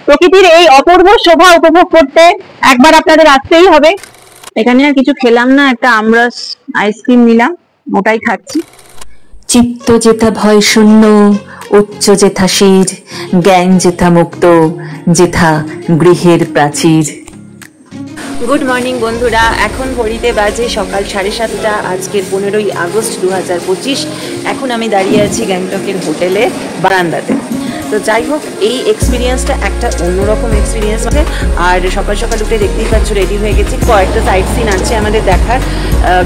প্রকৃতির এই অপূর্ব শোভা উপভোগ করতে একবার আপনাদের আসতেই হবে। এখানে আর কিছু খেলাম না, একটা আমরস আইসক্রিম নিলাম, ওটাই খাচ্ছি। চিত্ত যেথা ভয় শূন্য, উচ্চ যেথা শির, জ্ঞান যেথা মুক্ত, যেথা গৃহের প্রাচীর। গুড মর্নিং বন্ধুরা, এখন ঘড়িতে বাজে সকাল 7:30। আজকের 15ই আগস্ট 2025। এখন আমি দাঁড়িয়ে আছি গ্যাংটকের হোটেলে বারান্দাতে। তো যাই হোক, এই এক্সপিরিয়েন্সটা একটা অন্যরকম এক্সপিরিয়েন্স আছে। আর সকাল সকাল উঠে দেখতেই পাচ্ছ রেডি হয়ে গেছি। কয়েকটা সাইট সিন আছে আমাদের দেখার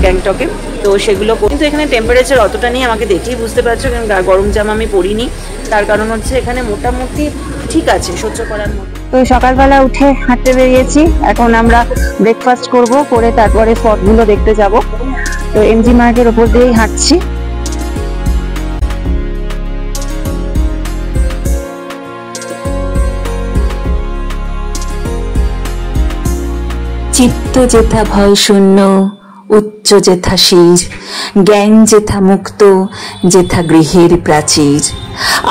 গ্যাংটকে, তো সেগুলো কিন্তু এখানে টেম্পারেচার অতটা নেই, আমাকে দেখেই বুঝতে পারছো, কারণ গরম জামা আমি পরিনি। তার কারণ হচ্ছে এখানে মোটামুটি ঠিক আছে, সহ্য করার মতো। তো সকালবেলা উঠে হাঁটতে বেরিয়েছি, এখন আমরা ব্রেকফাস্ট করব, করে তারপরে স্পটগুলো দেখতে যাব। তো এমজি মার্কের ওপর দিয়েই হাঁটছি। চিত্ত যেথা ভয় শূন্য, উচ্চ যেথা শির, জ্ঞান যেথা মুক্ত, যেথা গৃহের প্রাচীর।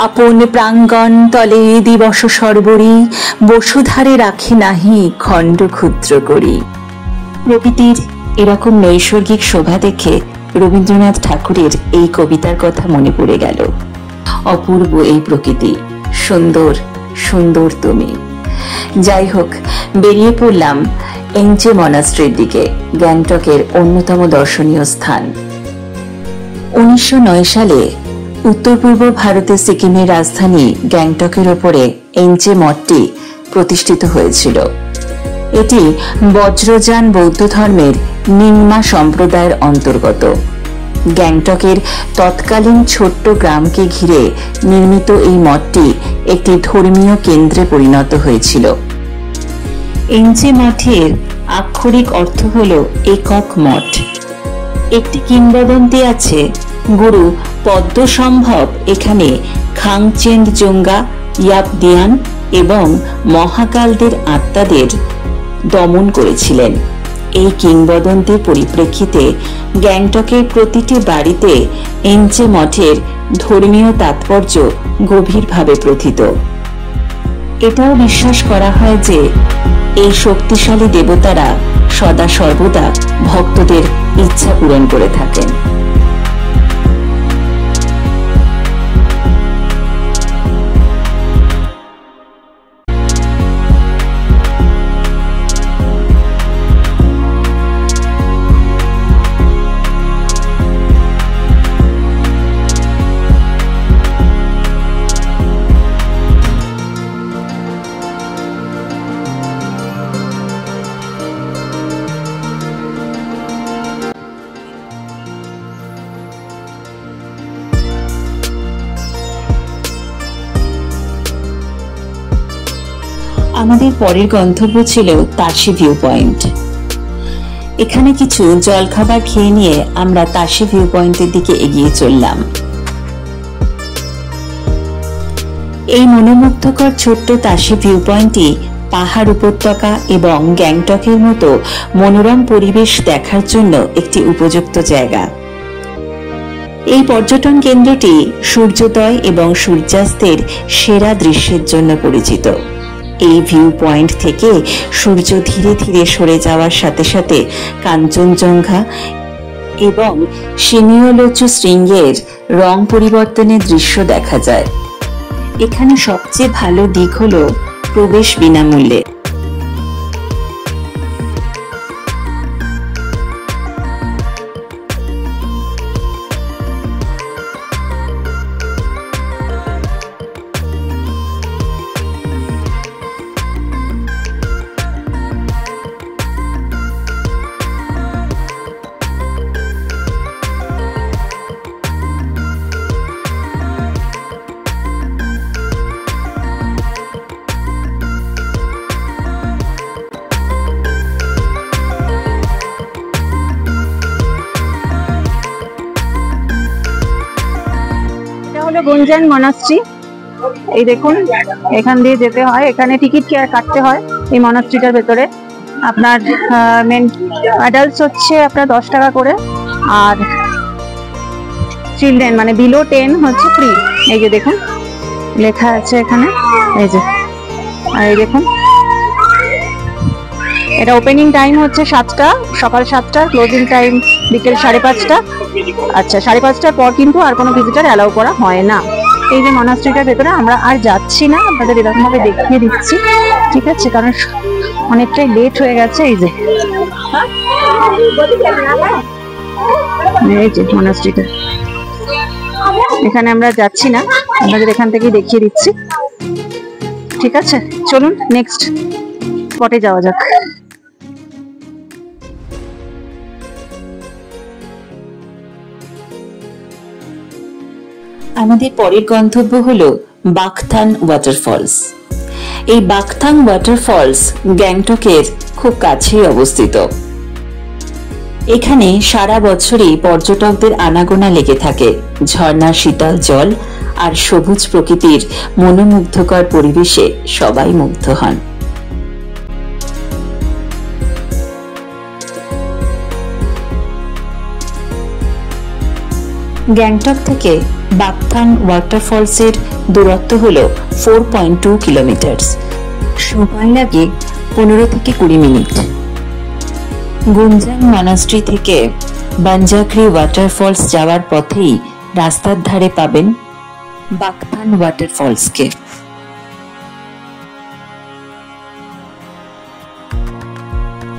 আপন প্রাঙ্গণ তলে দিবস সর্বরি, বসুধারে রাখে নাহি খণ্ড ক্ষুদ্র করি। প্রকৃতির এরকম নৈসর্গিক শোভা দেখে রবীন্দ্রনাথ ঠাকুরের এই কবিতার কথা মনে পড়ে গেল। অপূর্ব এই প্রকৃতি, সুন্দর সুন্দর তুমি। যাই হোক, বেরিয়ে পড়লাম এনজে মনাস্ট্রির দিকে, গ্যাংটকের অন্যতম দর্শনীয় স্থান। 1909 সালে উত্তর পূর্ব ভারতের সিকিমের রাজধানী গ্যাংটকের ওপরে এনজে মঠটি প্রতিষ্ঠিত হয়েছিল। এটি বজ্রযান বৌদ্ধ ধর্মের নিম্মা সম্প্রদায়ের অন্তর্গত। গ্যাংটকের তৎকালীন ছোট্ট গ্রামকে ঘিরে নির্মিত এই মঠটি একটি ধর্মীয় কেন্দ্রে পরিণত হয়েছিল। এনজে মঠের আক্ষরিক অর্থ হল একক মঠ। একটি কিংবদন্তি আছে, গুরু পদ্মসম্ভব এখানে খাংচেন জোঙ্গা, ইয়াপদিয়ান এবং মহাকালদের আত্মাদের দমন করেছিলেন। এই কিংবদন্তির পরিপ্রেক্ষিতে গ্যাংটকের প্রতিটি বাড়িতে এনজে মঠের ধর্মীয় তাৎপর্য গভীরভাবে প্রথিত। এটাও বিশ্বাস করা হয় যে এই শক্তিশালী দেবতারা সদা সর্বদা ভক্তদের ইচ্ছা পূরণ করে থাকেন। আমাদের পরের গন্তব্য ছিল তাশি ভিউ পয়েন্ট। এখানে কিছু জলখাবার খেয়ে নিয়ে আমরা তাশি ভিউ পয়েন্টের দিকে এগিয়ে চললাম। এই মনোমুগ্ধকর ছোট্ট তাশি ভিউ পয়েন্টটি পাহাড় উপত্যকা এবং গ্যাংটকের মতো মনোরম পরিবেশ দেখার জন্য একটি উপযুক্ত জায়গা। এই পর্যটন কেন্দ্রটি সূর্যোদয় এবং সূর্যাস্তের সেরা দৃশ্যের জন্য পরিচিত। এই ভিউ পয়েন্ট থেকে সূর্য ধীরে ধীরে সরে যাওয়ার সাথে সাথে কাঞ্চনজঙ্ঘা এবং সিনিয়লোচু শৃঙ্গের রং পরিবর্তনের দৃশ্য দেখা যায়। এখানে সবচেয়ে ভালো দিক হলো প্রবেশ বিনামূল্যে। গুঞ্জন মনাস্ট্রি, এই দেখুন, এখান দিয়ে যেতে হয়, এখানে টিকিট কাটতে হয় এই মনাস্ট্রিটার ভেতরে। আপনার মেন অ্যাডাল্টস হচ্ছে আপনার 10 টাকা করে, আর চিলড্রেন মানে বিলো 10 হচ্ছে ফ্রি। এই যে দেখুন লেখা আছে এখানে, এই যে আর এই দেখুন, এটা ওপেনিং টাইম হচ্ছে 7টা, সকাল 7টা, ক্লোজিং টাইম বিকেল 5:30। আচ্ছা, 5:30টার পর কিন্তু আর কোনো ভিজিটার অ্যালাউ করা হয় না। এই যে মনাস্ট্রিটার ভেতরে আমরা আর যাচ্ছি না, আপনাদের এরকম ভাবে দেখিয়ে দিচ্ছি, ঠিক আছে, কারণ অনেকটাই লেট হয়ে গেছে। এই যে মনাস্ট্রিটা, এখানে আমরা যাচ্ছি না, আপনাদের এখান থেকেই দেখিয়ে দিচ্ছি, ঠিক আছে। চলুন নেক্সট স্পটে যাওয়া যাক। আমাদের পরের গন্তব্য হলো বাকথান ওয়াটারফলস। এই বাকথান ওয়াটারফলস গ্যাংটকের খুব কাছেই অবস্থিত। এখানে সারা বছরই পর্যটকদের আনাগোনা লেগে থাকে। ঝর্ণার শীতল জল আর সবুজ প্রকৃতির মনোমুগ্ধকর পরিবেশে সবাই মুগ্ধ হন। গ্যাংটক থেকে বাকথান ওয়াটারফলসের দূরত্ব হল 4.2 কিলোমিটার। সময় লাগে 15 থেকে 20 মিনিট। গুঞ্জাং মনাস্ট্রি থেকে বাঞ্জাক্রি ওয়াটারফলস যাওয়ার পথেই রাস্তার ধারে পাবেন বাকথান ওয়াটারফলসকে।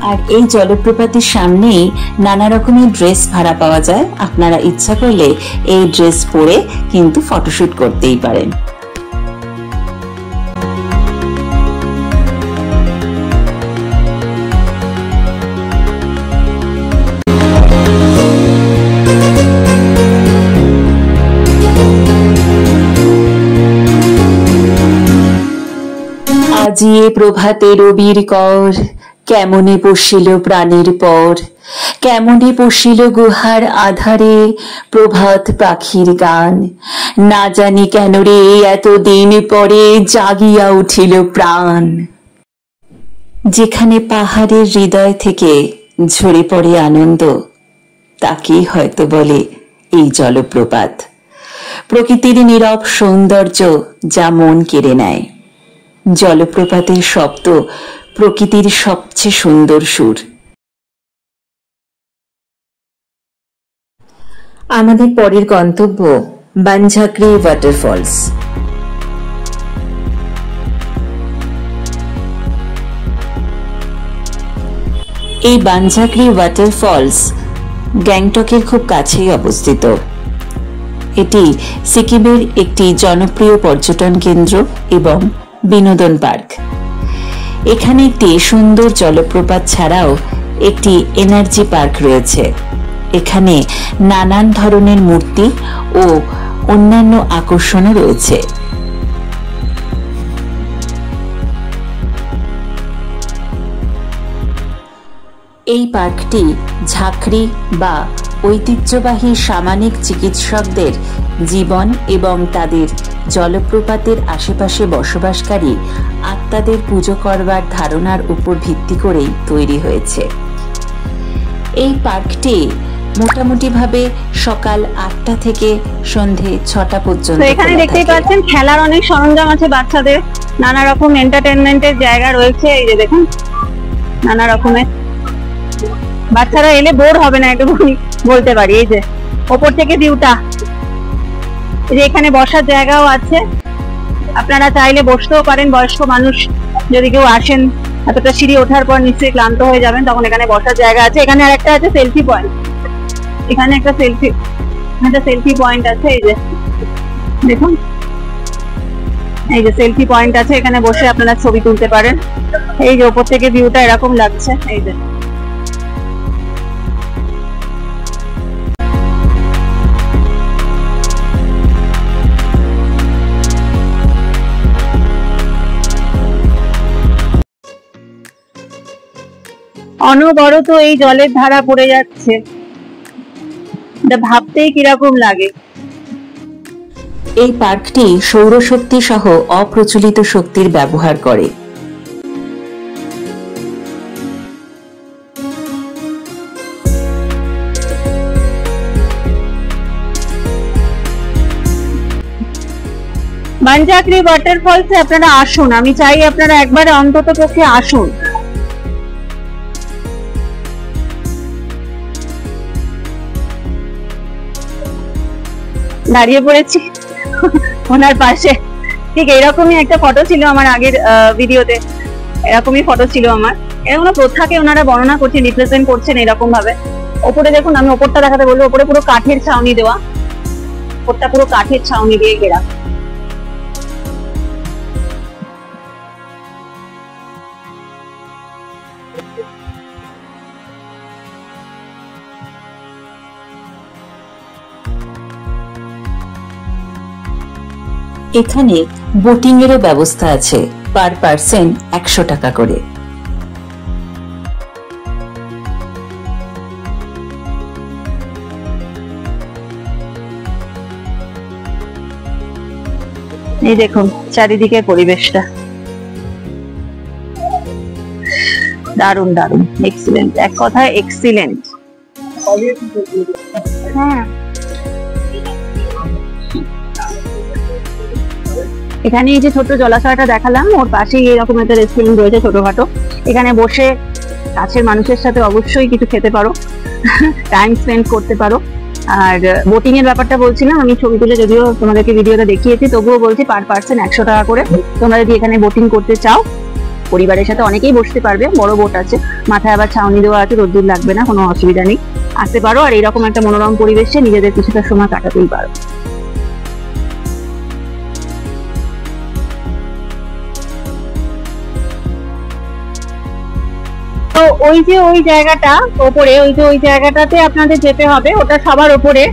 আর এই জলপ্রপাতের সামনেই নানা রকমের ড্রেস ভাড়া পাওয়া যায়। আপনারা ইচ্ছা করলে এই ড্রেস পরে কিন্তু ফটোশুট করতেই পারেন। আজিয়ে প্রভাতে রবির কর, কেমনে পশিল প্রাণের পর, কেমনে পশিল গুহার আধারে প্রভাত পাখির গান, না জানি কেন রে এত দিন পরে জাগিয়া উঠিল প্রাণ। যেখানে পাহাড়ের হৃদয় থেকে ঝরে পড়ে আনন্দ, তাকেই হয়তো বলে এই জলপ্রপাত। প্রকৃতির নীরব সৌন্দর্য যা মন কেড়ে নেয়। জলপ্রপাতের শব্দ প্রকৃতির সবচেয়ে সুন্দর সুর। আমাদের পরের গন্তব্য বাঞ্জাক্রি ওয়াটারফলস। এই বাঞ্জাক্রি ওয়াটারফলস গ্যাংটকের খুব কাছেই অবস্থিত। এটি সিকিমের একটি জনপ্রিয় পর্যটন কেন্দ্র এবং বিনোদন পার্ক। এখানে একটি সুন্দর জলপ্রপাত ছাড়াও একটি এনার্জি পার্ক রয়েছে। এখানে নানান ধরনের মূর্তি ও অন্যান্য আকর্ষণও রয়েছে। এই পার্কটি ঝাঁকড়ি বা ঐতিহ্যবাহী সামানিক চিকিৎসকদের জীবন এবং তাদের জলপ্রপাতের আশেপাশে বসবাসকারী আত্মাদের পুজো করবার ধারণার উপর ভিত্তি করেই তৈরি হয়েছে। এই পার্কটি মোটামুটি ভাবে সকাল 8টা থেকে সন্ধে 6টা পর্যন্ত। এখানে দেখতেই পাচ্ছেন খেলার অনেক সরঞ্জাম আছে বাচ্চাদের, নানা রকম এন্টারটেনমেন্টের জায়গা রয়েছে। এই যে দেখুন, নানা রকমের, বাচ্চারা এলে বোর হবে না, একটু বলতে পারি। এই যে ওপর থেকে ভিউটা, এই যে এখানে বসার জায়গাও আছে, আপনারা চাইলে বসতেও পারেন। বয়স্ক মানুষ যদি কেউ আসেন, এতটা সিঁড়ি ওঠার পর নিশ্চয়ই ক্লান্ত হয়ে যাবেন, তখন এখানে বসার জায়গা আছে। এখানে আর একটা আছে সেলফি পয়েন্ট, এখানে একটা সেলফি পয়েন্ট আছে। এই যে দেখুন, এই যে সেলফি পয়েন্ট আছে, এখানে বসে আপনারা ছবি তুলতে পারেন। এই যে ওপর থেকে ভিউটা এরকম লাগছে। এই যে অনবরত এই জলের ধারা পড়ে যাচ্ছে, এটা ভাবতেই কিরকম লাগে। এই পার্কটি সৌরশক্তি সহ অপ্রচলিত শক্তির ব্যবহার করে। মানজাকরি ওয়াটারফলসে আপনারা আসুন, আমি চাই আপনারা একবার অন্তত পক্ষে আসুন। দাঁড়িয়ে পড়েছি ওনার পাশে, ঠিক এরকমই একটা ফটো ছিল আমার আগের ভিডিওতে, এরকমই ফটো ছিল আমার। এরকম প্রথাকে ওনারা বর্ণনা করছেন, রিপ্রেজেন্ট করছেন এরকম ভাবে। ওপরে দেখুন, আমি ওপরটা দেখাতে বলবো, ওপরে পুরো কাঠের ছাউনি দেওয়া, ওপরটা পুরো কাঠের ছাউনি দিয়ে ঘেরা। এখানে বোটিং এরও ব্যবস্থা আছে, পার পার্সন 100 টাকা করে। এই দেখুন চারিদিকের পরিবেশটা, দারুণ দারুণ, এক্সিলেন্ট, এক কথায় এক্সিলেন্ট। হ্যাঁ, এখানে এই যে ছোট জলাশয়টা দেখালাম, ওর পাশেই এরকম একটা রেস্টুরেন্ট রয়েছে ছোটখাটো। এখানে বসে কাছের মানুষের সাথে অবশ্যই কিছু খেতে পারো, টাইম স্পেন্ড করতে পারো। আর বোটিং এর ব্যাপারটা বলছিলাম, আমি ছবি তুলে যদিও তোমাদেরকে ভিডিওটা দেখিয়েছি, তবুও বলছি পার পার্সন 100 টাকা করে। তোমরা যদি এখানে বোটিং করতে চাও, পরিবারের সাথে অনেকেই বসতে পারবে, বড় বোট আছে, মাথায় আবার ছাউনি দেওয়া আছে, রোদ্দুর লাগবে না, কোনো অসুবিধা নেই, আসতে পারো। আর এরকম একটা মনোরম পরিবেশে নিজেদের কিছুটা সময় কাটাতেই পারো। তো ওই যে ওই জায়গাটা ওপরে, ওই জায়গাটাতে আপনাদের যেতে হবে, ওটা সবার ওপরে।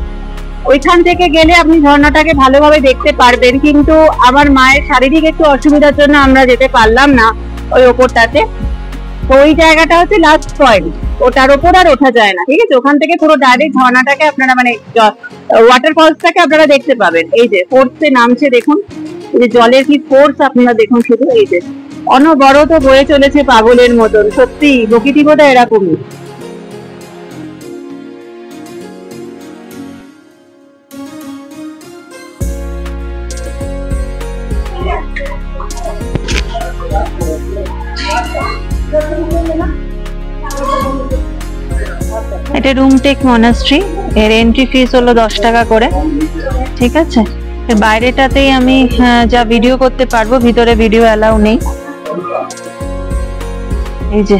ওইখান থেকে গেলে আপনি ঝর্ণাটাকে ভালোভাবে দেখতে পারবেন, কিন্তু আমার মায়ের শারীরিক একটু অসুবিধার জন্য আমরা যেতে পারলাম না ওই ওপরটাতে। তো ওই জায়গাটা হচ্ছে লাস্ট পয়েন্ট, ওটার ওপর আর ওঠা যায় না, ঠিক আছে? ওখান থেকে পুরো ডাইরেক্ট ঝর্ণাটাকে আপনারা, মানে ওয়াটারফলসটাকে আপনারা দেখতে পাবেন। এই যে ফোর্সে নামছে, দেখুন এই যে জলের কি ফোর্স আপনারা দেখুন শুধু। এই যে অনবরত বয়ে চলেছে পাগলের মতন, সত্যি প্রকৃতি বোধহয় এরকমই। এটা রুমটেক মনাস্ট্রি, এর এন্ট্রি ফিস হলো 10 টাকা করে, ঠিক আছে? এর বাইরেটাতেই আমি যা ভিডিও করতে পারবো, ভিতরে ভিডিও অ্যালাউ নেই। এই যে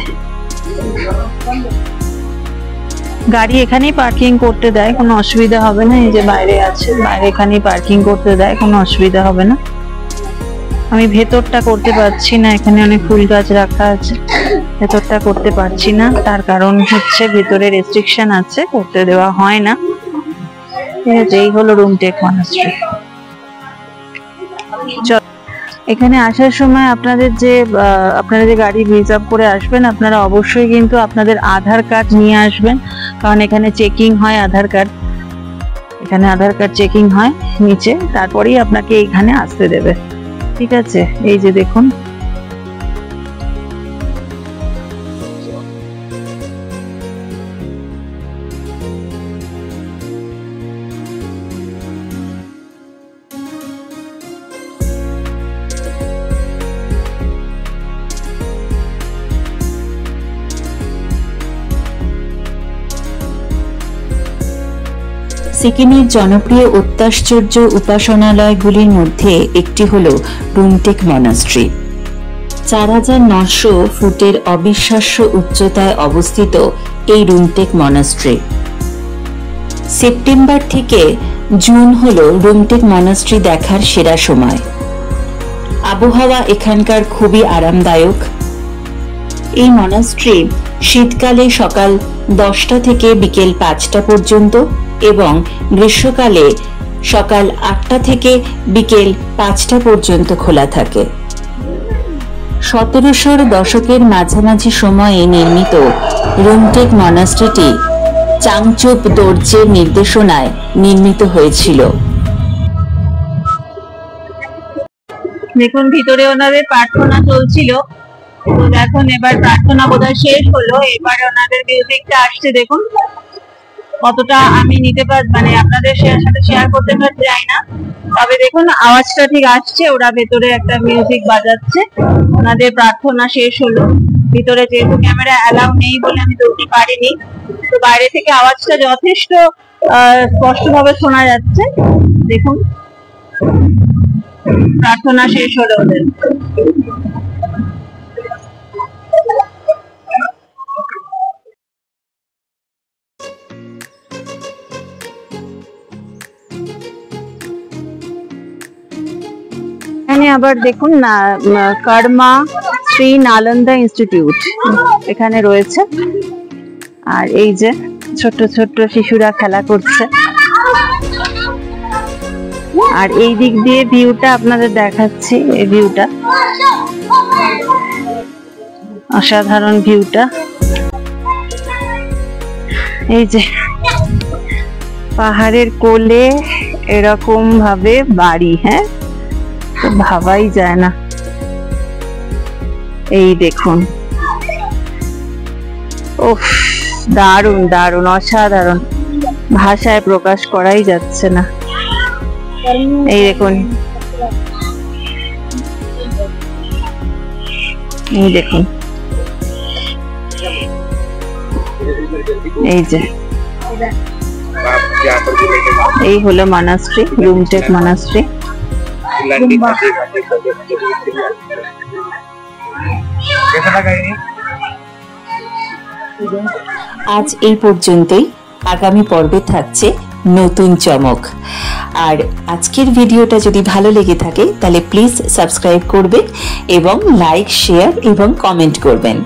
গাড়ি এখানেই পার্কিং করতে দেয়, কোনো অসুবিধা হবে না। এই যে বাইরে আছে, বাইরে এখানেই পার্কিং করতে দেয়, কোনো অসুবিধা হবে না। আমি ভেতরটা করতে পারছি না, এখানে অনেক ফুল গাছ রাখা আছে, ভেতরটা করতে পারছি না, তার কারণ হচ্ছে ভেতরে রেস্ট্রিকশন আছে, করতে দেওয়া হয় না, ঠিক আছে? এই হলো রুমটেক মনাস্ট্রি। এখানে আসার সময় আপনারা যে গাড়ি রিজার্ভ করে আসবেন, আপনারা অবশ্যই কিন্তু আপনাদের আধার কার্ড নিয়ে আসবেন, কারণ এখানে চেকিং হয় আধার কার্ড, এখানে আধার কার্ড চেকিং হয় নিচে, তারপরেই আপনাকে এখানে আসতে দেবে, ঠিক আছে? এই যে দেখুন, সিকিমের জনপ্রিয় অত্যাশ্চর্য উপাসনালয়গুলির মধ্যে একটি হল রুমটেক মনাস্ট্রি। 4900 ফুটের অবিশ্বাস্য উচ্চতায় অবস্থিত এই রুমটেক মনাস্ট্রি। সেপ্টেম্বর থেকে জুন হল রুমটেক মনাস্ট্রি দেখার সেরা সময়। আবহাওয়া এখানকার খুবই আরামদায়ক। এই মনাস্ট্রি শীতকালে সকাল 10টা থেকে বিকেল 5টা পর্যন্ত এবং গ্রীষ্মকালে সকাল 8টা থেকে বিকেল 5টা পর্যন্ত খোলা থাকে। 1700 দশকের মাঝামাঝি সময়ে নির্মিত রুমটেক মনাস্ট্রিটি চাংচুপ দোরজের নির্দেশনায় নির্মিত হয়েছিল। দেখুন ভিতরে ওনাদের প্রার্থনা চলছিল, তো এখন এবার প্রার্থনা বোধহয় শেষ হলো, এবার ওনাদের মিউজিকটা আসছে, দেখুন কতটা আমি নিতে মানে আপনাদের সাথে শেয়ার করতে চাই না। তবে দেখুন আওয়াজটা ঠিক আসছে, ওরা ভেতরে একটা মিউজিক বাজাচ্ছে, ওনাদের প্রার্থনা শেষ হলো। ভিতরে যেহেতু ক্যামেরা অ্যালাউ নেই বলে আমি দৌড়তে পারিনি, তো বাইরে থেকে আওয়াজটা যথেষ্ট স্পষ্টভাবে শোনা যাচ্ছে। দেখুন প্রার্থনা শেষ হলো ওদের। এখানে আবার দেখুন না, কর্মা শ্রী নালন্দা ইনস্টিটিউট এখানে রয়েছে। আর এই যে ছোট ছোট শিশুরা খেলা করছে। আর এই দিক দিয়ে ভিউটা আপনাদের দেখাচ্ছি, এই ভিউটা অসাধারণ ভিউটা। এই যে পাহাড়ের কোলে এরকম ভাবে বাড়ি, হ্যাঁ তো ভাবাই যায় না। এই দেখুন, ওহ দারুণ দারুণ অসাধারণ, ভাষায় প্রকাশ করাই যাচ্ছে না। এই দেখুন, এই দেখুন, এই যে এই হলো মনাস্ট্রি, রুমটেক মনাস্ট্রি। আজ এই পর্যন্তই। আগামী পর্বে থাকছে নতুন চমক। আর আজকের ভিডিওটা যদি ভালো লেগে থাকে তাহলে প্লিজ সাবস্ক্রাইব করবেন এবং লাইক, শেয়ার এবং কমেন্ট করবেন।